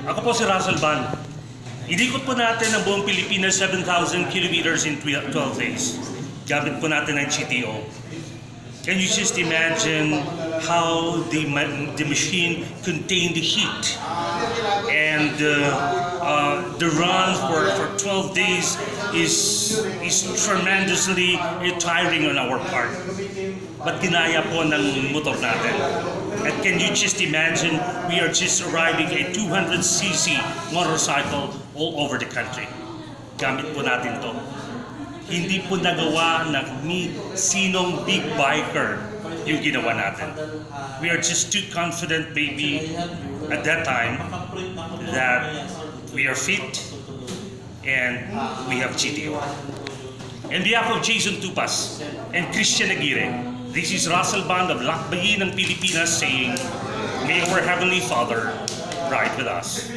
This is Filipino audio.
Ako po si Russell Ban. Inikot po natin ang buong Pilipinas 7,000 kilometers in 12 days. Gamit po natin ang GTO. Can you just imagine how the machine contained the heat and the run for 12 days is tremendously tiring on our part. But ginaya po ng motor natin. And can you just imagine, we are just riding a 200cc motorcycle all over the country. Gamit po natin to. Hindi po nagawa ng sinong big biker yung ginawa natin. We are just too confident maybe at that time that we are fit and we have GTO. On behalf of Jason Tupas and Christian Aguirre, this is Russell Ban of Lakbayi ng Pilipinas saying, may our Heavenly Father ride with us.